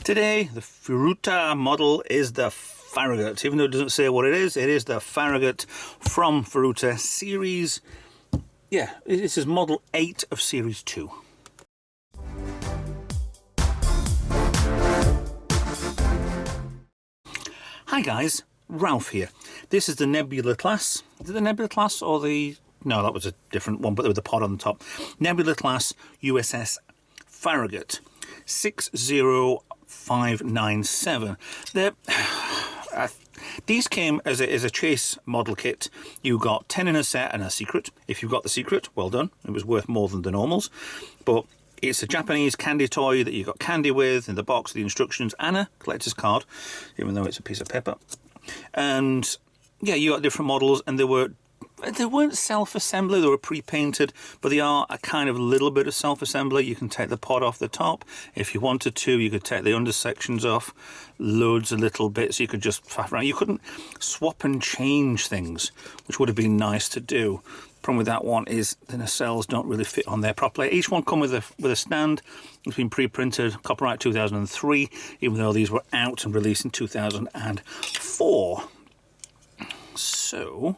Today, the Furuta model is the Farragut. Even though it doesn't say what it is the Farragut from Furuta series. Yeah, this is model 8 of series 2. Hi guys, Ralph here. This is the Nebula class. Is it the Nebula class or the... No, that was a different one, but with the pod on the top. Nebula class USS Farragut 60597. These came as a chase model kit. You got 10 in a set and a secret. If you got the secret, well done. It was worth more than the normals. But it's a Japanese candy toy that you got candy with in the box, the instructions, and a collector's card, even though it's a piece of paper. And yeah, you got different models, and they weren't self-assembly, they were pre-painted, but they are a kind of little bit of self-assembly. You can take the pod off the top if you wanted to. You could take the under sections off, loads of little bits. You could just faff around. You couldn't swap and change things, which would have been nice to do. Problem with that one is the nacelles don't really fit on there properly. Each one come with a stand. It's been pre-printed, copyright 2003, even though these were out and released in 2004. So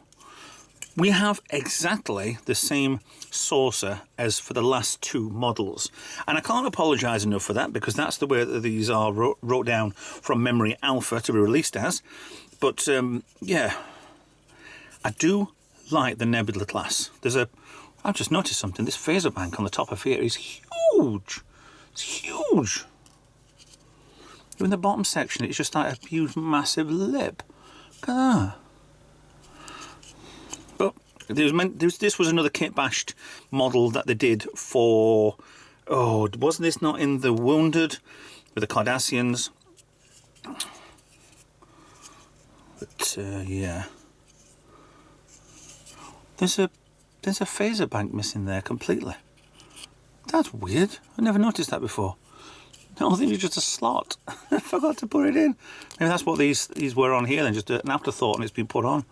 we have exactly the same saucer as for the last two models. And I can't apologise enough for that, because that's the way that these are wrote down from memory alpha to be released as. But yeah, I do like the Nebula class. I've just noticed something. This phaser bank on the top of here is huge. It's huge. In the bottom section, it's just like a huge, massive lip. Look at that. This was another kit bashed model that they did for... Oh, wasn't this not in the Wounded with the Cardassians? But yeah, there's a phaser bank missing there completely. That's weird. I never noticed that before. No, I think it's just a slot. I forgot to put it in. Maybe that's what these were on here then, just an afterthought, and it's been put on.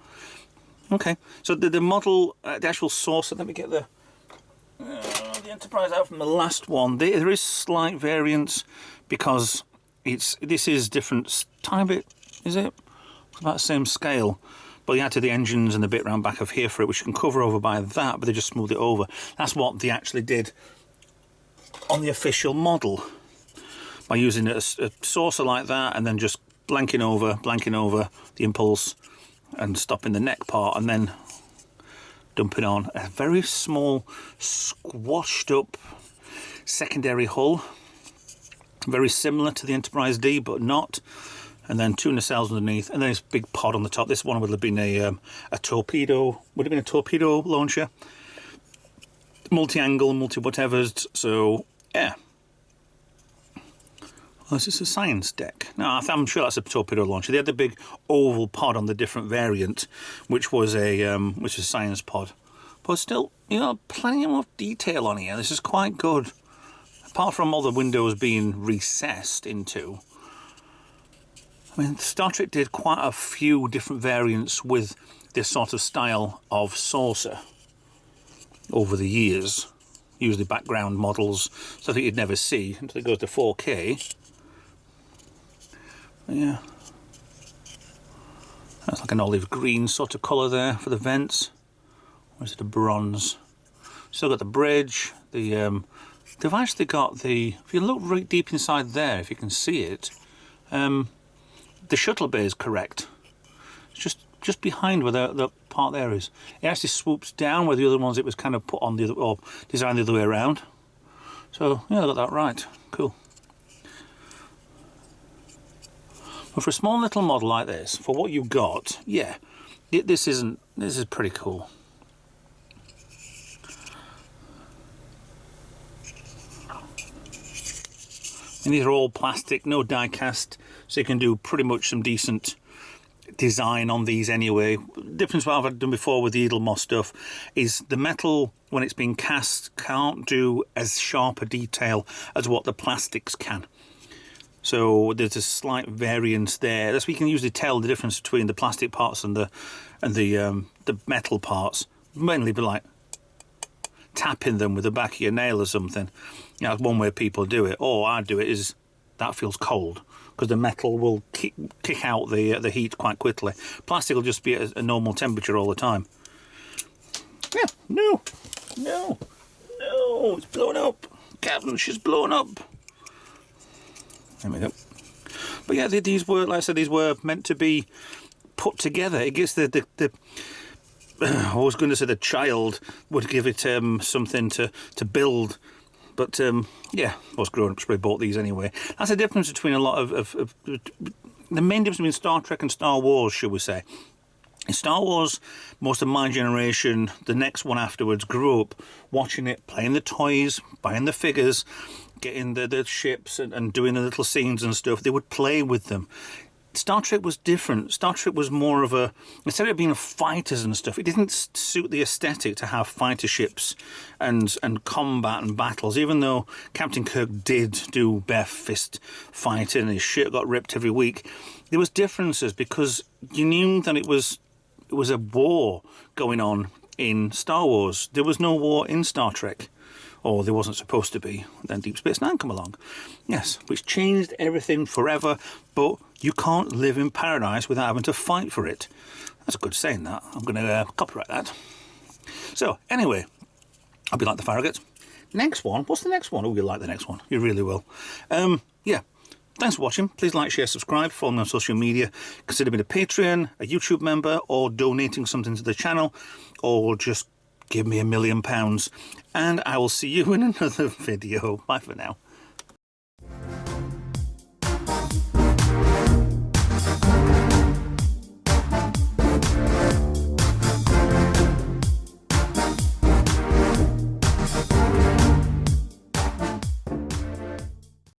Okay, so the model, the actual saucer, let me get the Enterprise out from the last one. There is slight variance because this is different, tiny bit, is it? It's about the same scale, but you add to the engines and the bit round back of here for it, which you can cover over by that, but they just smoothed it over. That's what they actually did on the official model, by using a saucer like that and then just blanking over the impulse and stopping the neck part, and then dumping on a very small squashed up secondary hull, very similar to the Enterprise D but not, and then two nacelles underneath, and then this big pod on the top. This one would have been a torpedo, would have been a torpedo launcher, multi-angle, multi-whatevers. So yeah, well, this is a science deck. No, I'm sure that's a torpedo launcher. They had the big oval pod on the different variant, which was a science pod. But still, you know, plenty of detail on here. This is quite good. Apart from all the windows being recessed into. I mean, Star Trek did quite a few different variants with this sort of style of saucer over the years. Usually background models, stuff that you'd never see until it goes to 4K. Yeah, that's like an olive green sort of colour there for the vents. Or is it a bronze? Still got the bridge. They've actually got the... If you look right deep inside there, if you can see it, the shuttle bay is correct. It's just behind where the part there is. It actually swoops down, where the other ones it was kind of put on the other, or designed the other way around. So yeah, I got that right. Cool. But for a small little model like this, for what you've got, yeah, this is pretty cool. And these are all plastic, no die cast, so you can do pretty much some decent design on these anyway. The difference what I've done before with the Edelmoss stuff is the metal, when it's been cast, can't do as sharp a detail as what the plastics can. So there's a slight variance there. That's where you can usually tell the difference between the plastic parts and the metal parts. Mainly be like tapping them with the back of your nail or something. You know, that's one way people do it. Or I do it is that feels cold, because the metal will kick out the heat quite quickly. Plastic will just be at a normal temperature all the time. Yeah, no, it's blown up. Captain, she's blown up. There we go. But yeah, these were, like I said, these were meant to be put together. It gives the I was going to say the child would give it something to build. But yeah, most grown-ups probably bought these anyway. That's the difference between a lot of the main difference between Star Trek and Star Wars, shall we say. In Star Wars, most of my generation, the next one afterwards, grew up watching it, playing the toys, buying the figures, getting the ships and doing the little scenes and stuff. They would play with them. Star Trek was different. Star Trek was more of a, instead of being fighters and stuff, it didn't suit the aesthetic to have fighter ships and combat and battles, even though Captain Kirk did do bare fist fighting and his shirt got ripped every week. There was differences because you knew that it was a war going on in Star Wars. There was no war in Star Trek. Or there wasn't supposed to be. Then Deep Space Nine come along. Yes, which changed everything forever, but you can't live in paradise without having to fight for it. That's a good saying, that. I'm going to copyright that. So, anyway, I'll be like the Farragut. Next one, what's the next one? Oh, you'll like the next one. You really will. Yeah. Thanks for watching. Please like, share, subscribe, follow me on social media. Consider being a Patreon, a YouTube member, or donating something to the channel, or just give me £1 million, and I will see you in another video. Bye for now.